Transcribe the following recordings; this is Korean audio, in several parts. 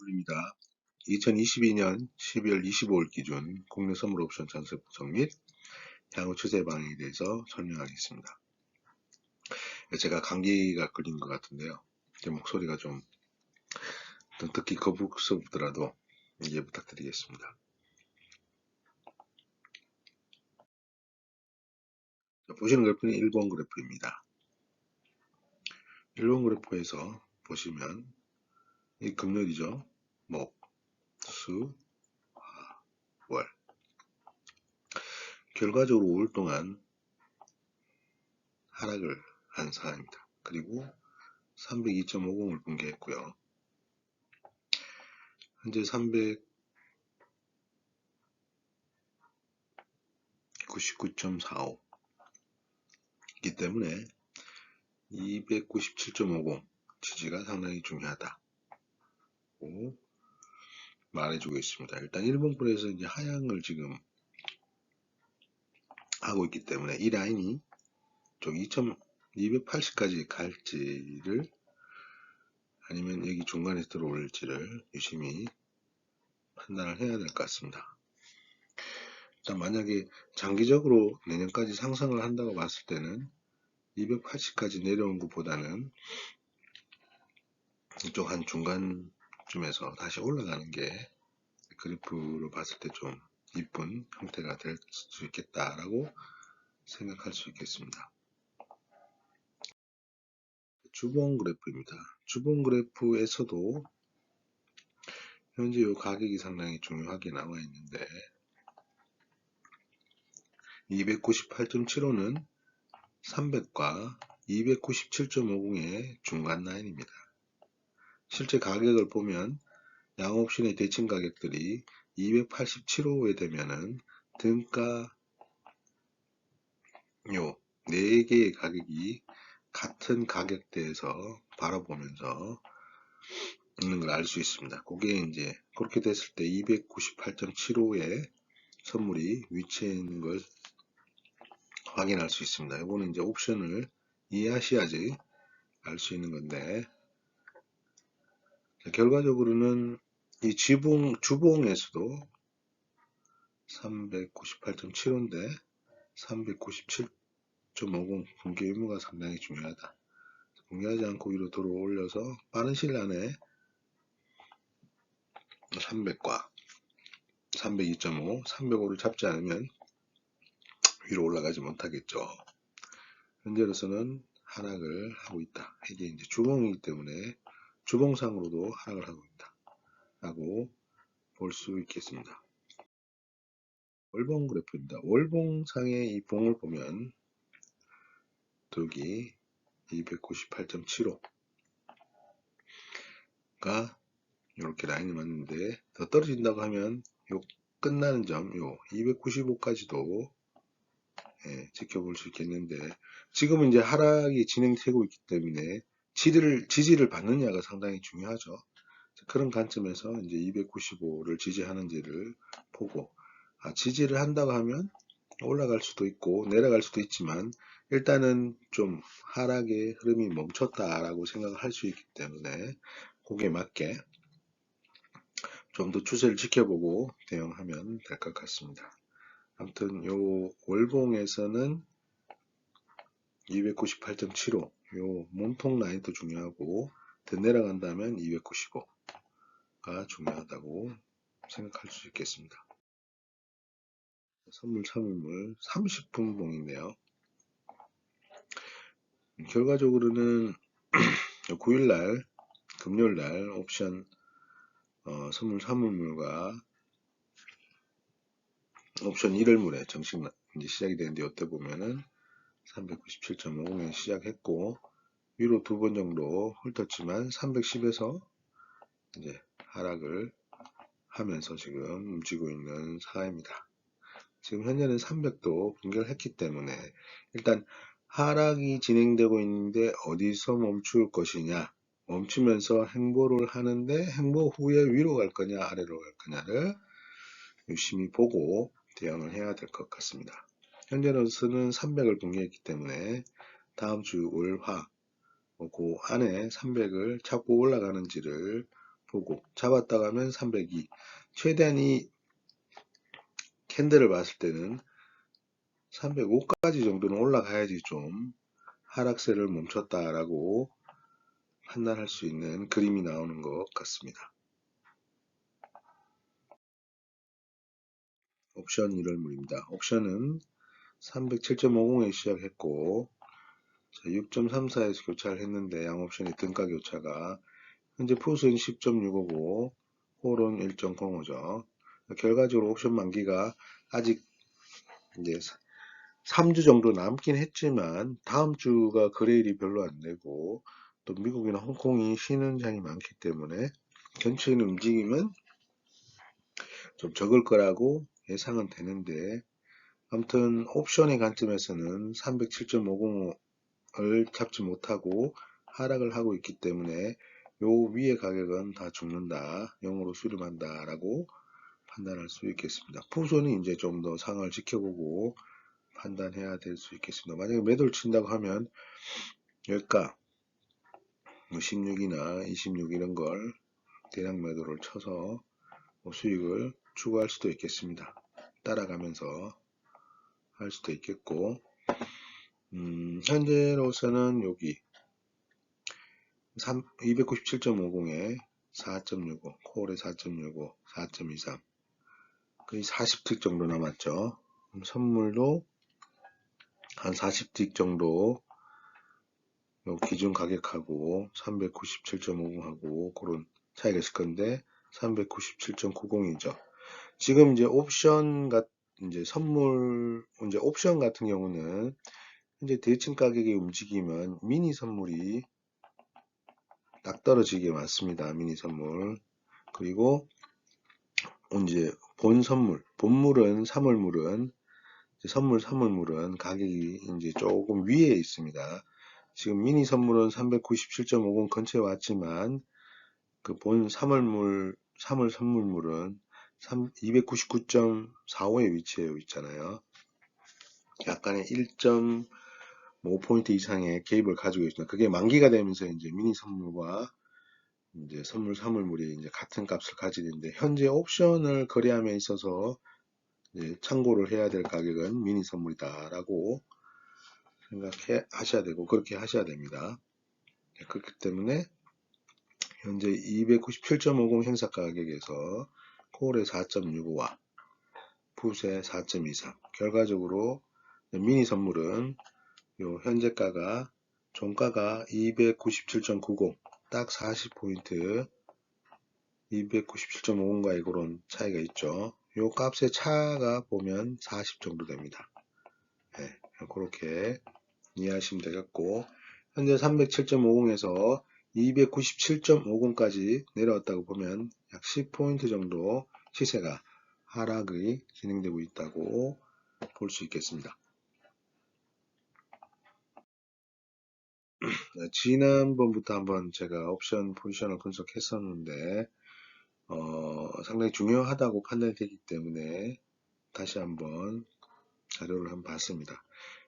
입니다. 2022년 12월 25일 기준 국내 선물 옵션 전세 분석 및 향후 추세 방향에 대해서 설명하겠습니다. 제가 감기가 걸린 것 같은데요. 제 목소리가 좀 듣기 거북스럽더라도 이해 부탁드리겠습니다. 보시는 그래프는 1번 그래프입니다. 1번 그래프에서 보시면 이 금요일이죠. 목, 수, 화, 월. 결과적으로 5일 동안 하락을 한 상황입니다. 그리고 302.50을 붕괴했고요. 현재 399.45 이기 때문에 297.50 지지가 상당히 중요하다고 말해주고 있습니다. 일단 일본권에서 이제 하향을 지금 하고 있기 때문에 이 라인이 쪽 280까지 갈지를 아니면 여기 중간에 들어올지를 유심히 판단을 해야 될 것 같습니다. 일단 만약에 장기적으로 내년까지 상승을 한다고 봤을 때는 280까지 내려온 것보다는 이쪽 한 중간쯤에서 다시 올라가는 게 그래프로 봤을 때 좀 이쁜 형태가 될 수 있겠다라고 생각할 수 있겠습니다. 주봉 그래프입니다. 주봉 그래프에서도 현재 이 가격이 상당히 중요하게 나와 있는데 298.75는 300과 297.50의 중간 라인입니다. 실제 가격을 보면 양옵션의 대칭 가격들이 287호에 되면은 등가 요 4개의 가격이 같은 가격대에서 바라보면서 있는 걸 알 수 있습니다. 그게 이제 그렇게 됐을 때 298.75의 선물이 위치해 있는 걸 확인할 수 있습니다. 이거는 이제 옵션을 이해하셔야지 알 수 있는 건데 결과적으로는 이 주봉에서도 398.75인데 397.50 붕괴 의무가 상당히 중요하다. 붕괴하지 않고 위로 들어올려서 빠른 시일 안에 300과 302.5, 305를 잡지 않으면 위로 올라가지 못하겠죠. 현재로서는 하락을 하고 있다. 이게 이제 주봉이기 때문에 주봉상으로도 하락을 하고 있다. 라고 볼 수 있겠습니다. 월봉 그래프입니다. 월봉상의 이 봉을 보면 여기 298.75가 이렇게 라인이 맞는데 더 떨어진다고 하면 요 끝나는 점 요 295까지도 지켜볼 수 있겠는데 지금은 이제 하락이 진행되고 있기 때문에 지지를 받느냐가 상당히 중요하죠. 그런 관점에서 이제 295를 지지하는지를 보고 지지를 한다고 하면 올라갈 수도 있고 내려갈 수도 있지만 일단은 좀 하락의 흐름이 멈췄다라고 생각을 할 수 있기 때문에 거기에 맞게 좀 더 추세를 지켜보고 대응하면 될 것 같습니다. 아무튼 요 월봉에서는 298.75 요 몸통 라인도 중요하고 더 내려간다면 295가 중요하다고 생각할 수 있겠습니다. 선물 참여물 30분 봉인데요. 결과적으로는 9일날 금요일날 옵션 선물 참여물과 옵션 1월물에 정식 이제 시작이 되는데 이때 보면은 397.50에 시작했고 위로 두 번 정도 훑었지만 310에서 이제 하락을 하면서 지금 움직이고 있는 상황입니다. 지금 현재는 300도 붕괴를 했기 때문에 일단 하락이 진행되고 있는데 어디서 멈출 것이냐, 멈추면서 행보를 하는데 행보 후에 위로 갈 거냐 아래로 갈 거냐를 유심히 보고 대응을 해야 될 것 같습니다. 현재로서는 300을 붕괴했기 때문에 다음 주 월, 화 그 안에 300을 찾고 올라가는지를 보고 잡았다가 하면 302. 최대한 이 캔들을 봤을 때는 305까지 정도는 올라가야지 좀 하락세를 멈췄다라고 판단할 수 있는 그림이 나오는 것 같습니다. 옵션 1월물입니다. 옵션은 307.50에 시작했고 6.34에서 교차를 했는데 양옵션의 등가 교차가 현재 풋은 10.655, 홀은 1.05죠. 결과적으로 옵션 만기가 아직 이제 3주 정도 남긴 했지만 다음 주가 거래일이 별로 안 되고 또 미국이나 홍콩이 쉬는 장이 많기 때문에 전체적인 움직임은 좀 적을 거라고 예상은 되는데 아무튼 옵션의 관점에서는 307.50을 잡지 못하고 하락을 하고 있기 때문에 요 위의 가격은 다 죽는다, 0으로 수렴한다 라고 판단할 수 있겠습니다. 푸손이 이제 좀 더 상황을 지켜보고 판단해야 될 수 있겠습니다. 만약에 매도를 친다고 하면 여기가 16이나 26 이런 걸 대량 매도를 쳐서 수익을 추구할 수도 있겠습니다. 따라가면서 할 수도 있겠고 현재로서는 여기 297.50에 4.65, 콜에 4.65, 4.23 거의 40틱 정도 남았죠. 선물도 한 40틱 정도 기준 가격하고 397.50하고 그런 차이가 있을 건데 397.90이죠. 지금 이제 이제 선물, 이제 옵션 같은 경우는 현재 대칭 가격의 움직임은 미니 선물이 딱 떨어지게 맞습니다. 미니 선물. 그리고 이제 본 선물, 본물은 3월물은 선물 3월물은 가격이 이제 조금 위에 있습니다. 지금 미니 선물은 397.50 근처에 왔지만 그 본 3월 선물물은 299.45에 위치해 있잖아요. 약간의 1.5포인트 이상의 개입을 가지고 있습니다. 그게 만기가 되면서 이제 미니 선물과 이제 선물 3월물이 이제 같은 값을 가지는데 현재 옵션을 거래함에 있어서 이제 참고를 해야 될 가격은 미니 선물이다라고 생각해 하셔야 되고 그렇게 하셔야 됩니다. 그렇기 때문에 현재 297.50 행사 가격에서 콜의 4.65와 풋의 4.23 결과적으로 미니 선물은 요 현재가가 종가가 297.90 딱 40포인트 297.50과의 그런 차이가 있죠. 요 값의 차가 보면 40 정도 됩니다. 네, 그렇게 이해하시면 되겠고 현재 307.50에서 297.50까지 내려왔다고 보면 약 10포인트 정도 시세가 하락이 진행되고 있다고 볼 수 있겠습니다. 지난번부터 한번 제가 옵션 포지션을 분석했었는데 상당히 중요하다고 판단이 되기 때문에 다시 한번 자료를 한번 봤습니다.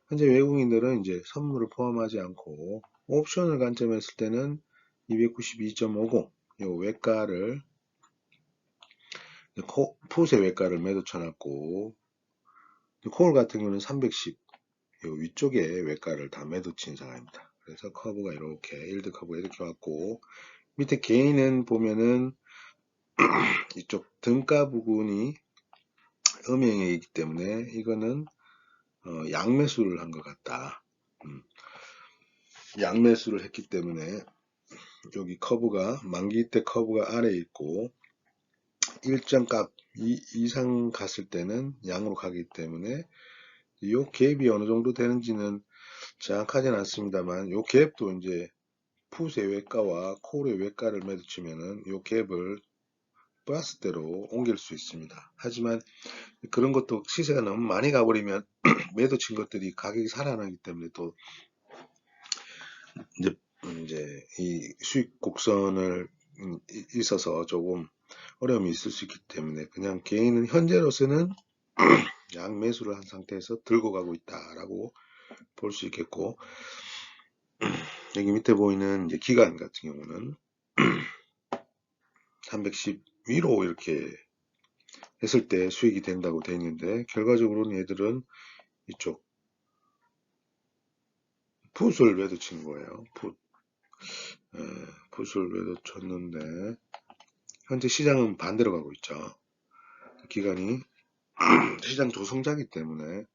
현재 외국인들은 이제 선물을 포함하지 않고 옵션을 관점했을 때는 292.50 요 외가를 풋의 외가를 매도 쳐놨고 콜 같은 경우는 310 요 위쪽에 외가를 다 매도 친 상황입니다. 그래서 커브가 이렇게 일드 커브가 이렇게 왔고 밑에 개인은 보면은 이쪽 등가 부분이 음영이기 때문에 이거는 양매수를 한 것 같다. 양매수를 했기 때문에 여기 커브가 만기 때 커브가 아래에 있고 일정 값 이상 갔을 때는 양으로 가기 때문에 이 갭이 어느 정도 되는지는 정확하지는 않습니다만 이 갭도 이제 풋의 외가와 콜의 외가를 매도치면은 이 갭을 플러스대로 옮길 수 있습니다. 하지만 그런 것도 시세가 너무 많이 가버리면 매도 친 것들이 가격이 살아나기 때문에 또 이제 이 수익 곡선을 있어서 조금 어려움이 있을 수 있기 때문에 그냥 개인은 현재로서는 양매수를 한 상태에서 들고 가고 있다라고 볼 수 있겠고 여기 밑에 보이는 이제 기간 같은 경우는 310 위로 이렇게 했을 때 수익이 된다고 되어 있는데, 결과적으로는 얘들은 이쪽 풋을 매도 친 거예요. 풋을 매도 쳤는데 현재 시장은 반대로 가고 있죠. 기간이 시장 조성자이기 때문에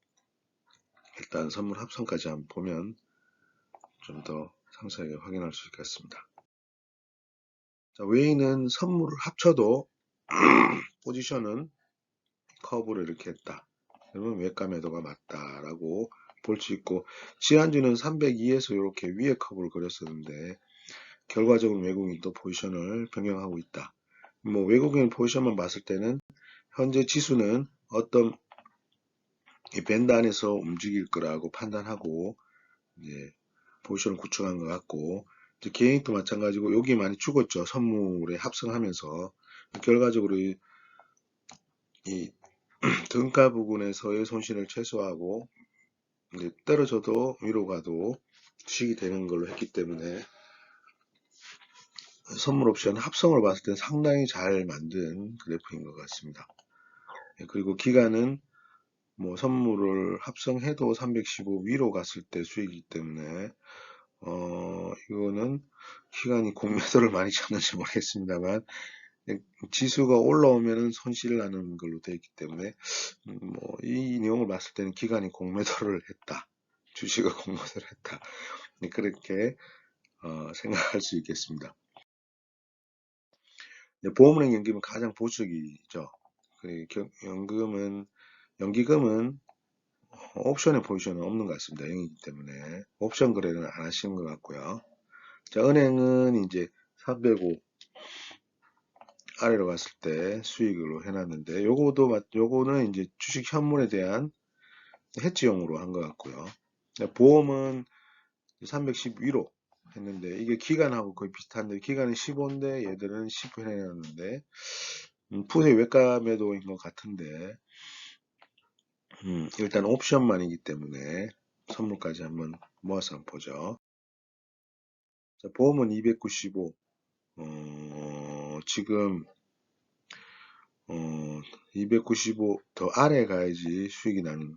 일단 선물 합성까지 한번 보면 좀 더 상세하게 확인할 수 있겠습니다. 자, 외인은 선물을 합쳐도 포지션은 커브를 이렇게 했다. 그러면 외가 매도가 맞다라고 볼 수 있고, 지난주는 302에서 이렇게 위에 커브를 그렸었는데 결과적으로 외국인이 또 포지션을 변경하고 있다. 뭐 외국인 포지션만 봤을 때는 현재 지수는 어떤 이 밴드 안에서 움직일 거라고 판단하고 이제 포지션을 구축한 것 같고, 이제 개인도 마찬가지고 여기 많이 죽었죠. 선물에 합성하면서 결과적으로 이 등가 부분에서의 손실을 최소화하고 이제 떨어져도 위로 가도 수익이 되는 걸로 했기 때문에 선물 옵션 합성을 봤을 때 상당히 잘 만든 그래프인 것 같습니다. 그리고 기간은 뭐 선물을 합성해도 315 위로 갔을 때 수익이기 때문에 이거는 기간이 공매도를 많이 쳤는지 모르겠습니다만 지수가 올라오면은 손실을 나는 걸로 되어 있기 때문에 뭐 이 내용을 봤을 때는 기간이 공매도를 했다. 주식을 공매도를 했다. 그렇게 생각할 수 있겠습니다. 보험은행 연기금은 가장 보수적이죠. 연기금은 옵션의 포지션은 없는 것 같습니다. 0이기 때문에 옵션 거래는 안 하시는 것 같고요. 자, 은행은 이제 305 아래로 갔을 때 수익으로 해놨는데 요거는 이제 주식 현물에 대한 해지용으로 한 것 같고요. 보험은 310 위로 했는데 이게 기간하고 거의 비슷한데 기간은 15인데 얘들은 10 해놨는데 풋의 외가 매도인 것 같은데 일단 옵션만이기 때문에 선물까지 한번 모아서 한번 보죠. 자, 보험은 295 지금 295 더 아래 가야지 수익이 나는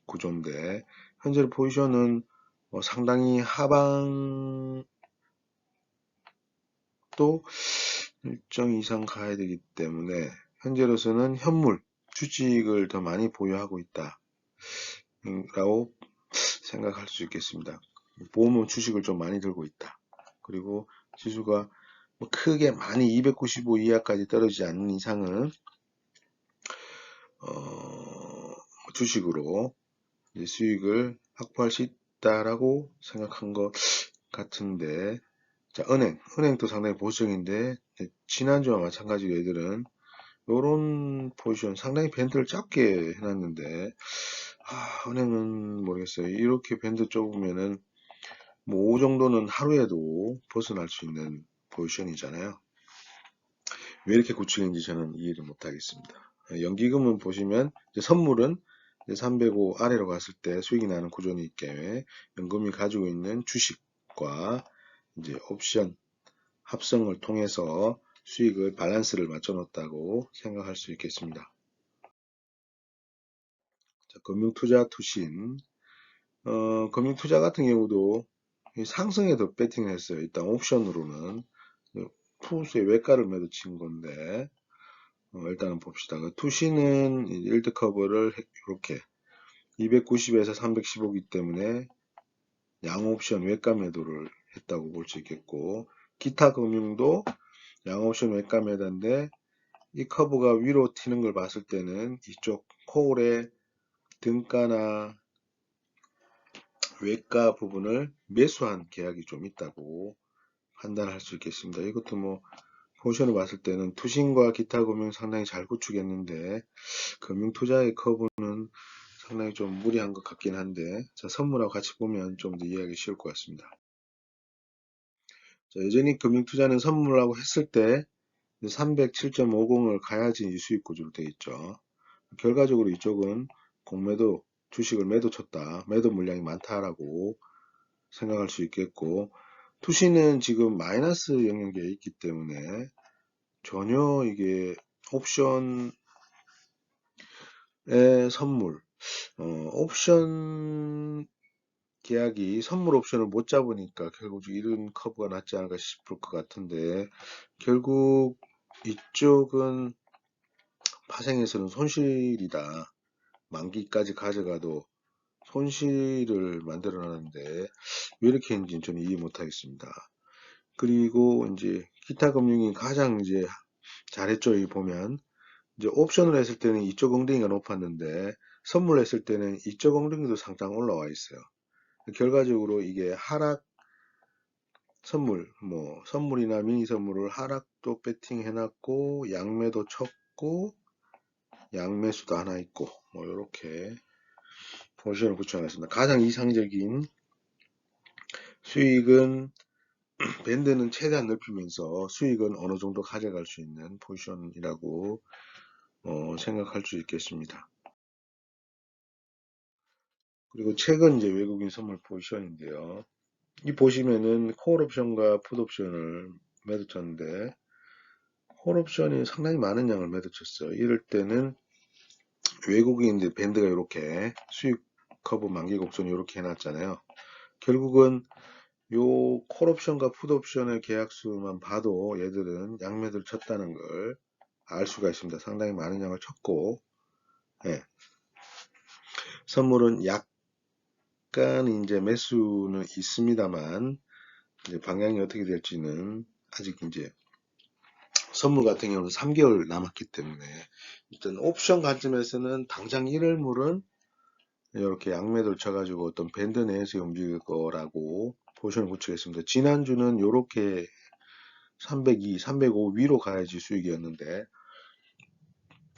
구조인데 현재 포지션은 상당히 하방도 일정 이상 가야 되기 때문에 현재로서는 현물 주식을 더 많이 보유하고 있다 라고 생각할 수 있겠습니다. 보험은 주식을 좀 많이 들고 있다. 그리고 지수가 크게 많이 295 이하까지 떨어지지 않는 이상은 주식으로 수익을 확보할 수 있다라고 생각한 것 같은데, 자, 은행도 상당히 보수적인데 지난주와 마찬가지로 얘들은 요런 포지션 상당히 밴드를 짧게 해놨는데 은행은 모르겠어요. 이렇게 밴드 좁으면은 뭐 5 정도는 하루에도 벗어날 수 있는 포지션이잖아요. 왜 이렇게 구축인지 저는 이해를 못하겠습니다. 연기금은 보시면 선물은 305 아래로 갔을 때 수익이 나는 구조이기 때문에 연금이 가지고 있는 주식과 이제 옵션 합성을 통해서 수익을 밸런스를 맞춰 놓았다고 생각할 수 있겠습니다. 자, 금융투자 투신 금융투자 같은 경우도 상승에도 배팅을 했어요. 일단 옵션으로는 푸스의 외가를 매도 친 건데 일단은 봅시다. 투신은 일드 커버를 이렇게 290에서 315이기 때문에 양옵션 외가 매도를 했다고 볼 수 있겠고, 기타 금융도 양옵션 외가 매도인데 이 커브가 위로 튀는 걸 봤을 때는 이쪽 콜의 등가나 외가 부분을 매수한 계약이 좀 있다고 판단할 수 있겠습니다. 이것도 뭐 포지션을 봤을 때는 투신과 기타 금융 상당히 잘 구축했는데 금융 투자의 커브는 상당히 좀 무리한 것 같긴 한데, 자, 선물하고 같이 보면 좀 더 이해하기 쉬울 것 같습니다. 자, 여전히 금융 투자는 선물하고 했을 때 307.50을 가야지 수익 구조로 되어 있죠. 결과적으로 이쪽은 공매도 주식을 매도 쳤다. 매도 물량이 많다라고 생각할 수 있겠고, 투시는 지금 마이너스 영역에 있기 때문에 전혀 이게 옵션의 선물, 옵션 계약이 선물 옵션을 못 잡으니까 결국 이런 커브가 났지 않을까 싶을 것 같은데, 결국 이쪽은 파생에서는 손실이다. 만기까지 가져가도 손실을 만들어 놨는데 왜 이렇게 했는지 저는 이해 못 하겠습니다. 그리고 이제 기타 금융이 가장 이제 잘했죠. 이 보면 이제 옵션을 했을 때는 이쪽 엉덩이가 높았는데 선물을 했을 때는 이쪽 엉덩이도 상당 올라와 있어요. 결과적으로 이게 하락 선물, 뭐 선물이나 미니 선물을 하락도 배팅 해놨고 양매도 쳤고 양매수도 하나 있고 뭐 이렇게 포지션을 구축하겠습니다. 가장 이상적인 수익은 밴드는 최대한 넓히면서 수익은 어느 정도 가져갈 수 있는 포지션이라고 생각할 수 있겠습니다. 그리고 최근 이제 외국인 선물 포지션인데요. 이 보시면은 콜 옵션과 풋 옵션을 매도 쳤는데 콜 옵션이 상당히 많은 양을 매도 쳤어요. 이럴 때는 외국인 이제 밴드가 이렇게 수익 커브 만기 곡선 이렇게 해놨잖아요. 결국은 요 콜옵션과 풋옵션의 계약수만 봐도 얘들은 양매도를 쳤다는 걸 알 수가 있습니다. 상당히 많은 양을 쳤고, 예. 선물은 약간 이제 매수는 있습니다만, 이제 방향이 어떻게 될지는 아직 이제 선물 같은 경우는 3개월 남았기 때문에 일단 옵션 관점에서는 당장 1월물은 이렇게 양매도를 쳐가지고 어떤 밴드 내에서 움직일 거라고 포지션을 구축했습니다. 지난주는 이렇게 302, 305 위로 가야지 수익이었는데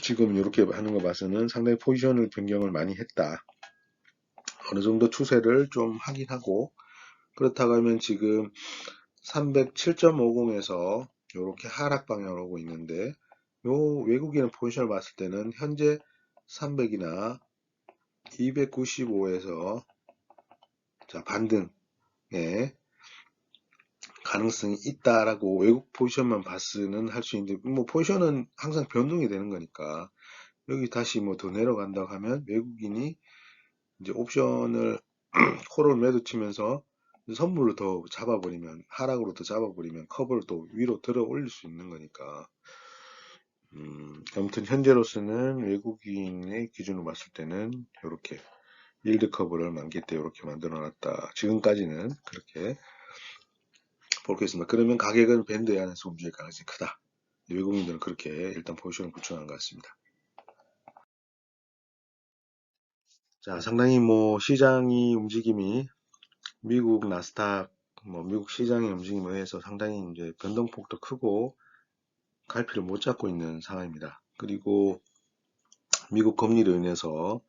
지금 이렇게 하는 거 봐서는 상당히 포지션을 변경을 많이 했다. 어느 정도 추세를 좀 하긴 하고 그렇다고 하면 지금 307.50에서 이렇게 하락 방향으로 오고 있는데 요 외국인의 포지션을 봤을 때는 현재 300이나 295에서 자 반등에 가능성이 있다라고 외국 포지션만 봤으면 할 수 있는데 뭐 포지션은 항상 변동이 되는 거니까 여기 다시 뭐 더 내려간다고 하면 외국인이 이제 옵션을 콜을 매도 치면서 선물로 더 잡아버리면 하락으로 더 잡아버리면 커버를 또 위로 들어 올릴 수 있는 거니까 아무튼 현재로서는 외국인의 기준으로 봤을 때는 이렇게 일드 커버를 만기 때 이렇게 만들어 놨다. 지금까지는 그렇게 보겠습니다. 그러면 가격은 밴드 안에서 움직일 가능성이 크다. 외국인들은 그렇게 일단 포지션을 구축한 것 같습니다. 자, 상당히 뭐 시장이 움직임이 미국 나스닥, 뭐 미국 시장의 움직임에 의해서 상당히 이제 변동폭도 크고 갈피를 못 잡고 있는 상황입니다. 그리고 미국 금리로 인해서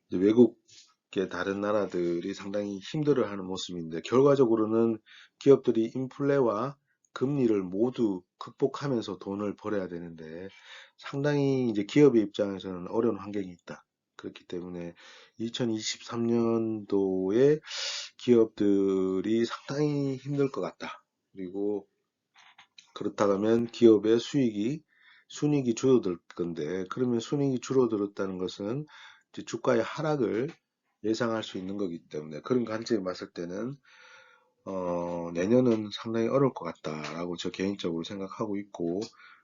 이제 외국의 다른 나라들이 상당히 힘들어하는 모습인데 결과적으로는 기업들이 인플레와 금리를 모두 극복하면서 돈을 벌어야 되는데 상당히 이제 기업의 입장에서는 어려운 환경이 있다. 그렇기 때문에 2023년도에 기업들이 상당히 힘들 것 같다. 그리고 그렇다고 하면 기업의 순이익이 줄어들 건데, 그러면 순이익이 줄어들었다는 것은 이제 주가의 하락을 예상할 수 있는 거기 때문에 그런 관점에 봤을 때는 내년은 상당히 어려울 것 같다라고 저 개인적으로 생각하고 있고,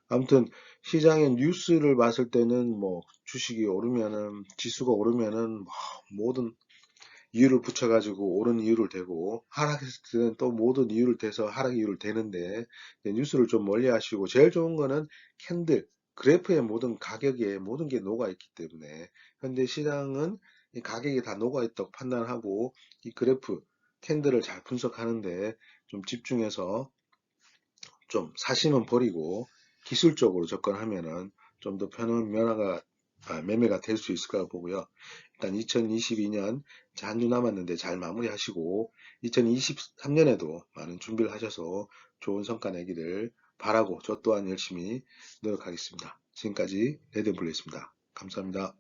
아무튼 시장의 뉴스를 봤을 때는 뭐 주식이 오르면은 지수가 오르면은 뭐 모든 이유를 붙여가지고 옳은 이유를 대고 하락했을 때는 또 모든 이유를 대서 하락 이유를 대는데 뉴스를 좀 멀리 하시고 제일 좋은 거는 캔들 그래프에 모든 가격에 모든 게 녹아 있기 때문에 현재 시장은 이 가격이 다 녹아 있다고 판단하고 이 그래프 캔들을 잘 분석하는데 좀 집중해서 좀 사심은 버리고 기술적으로 접근하면은 좀 더 편한 매매가 될 수 있을 거라고 보고요. 일단 2022년 한 주 남았는데 잘 마무리하시고 2023년에도 많은 준비를 하셔서 좋은 성과 내기를 바라고 저 또한 열심히 노력하겠습니다. 지금까지 레드블루였습니다. 감사합니다.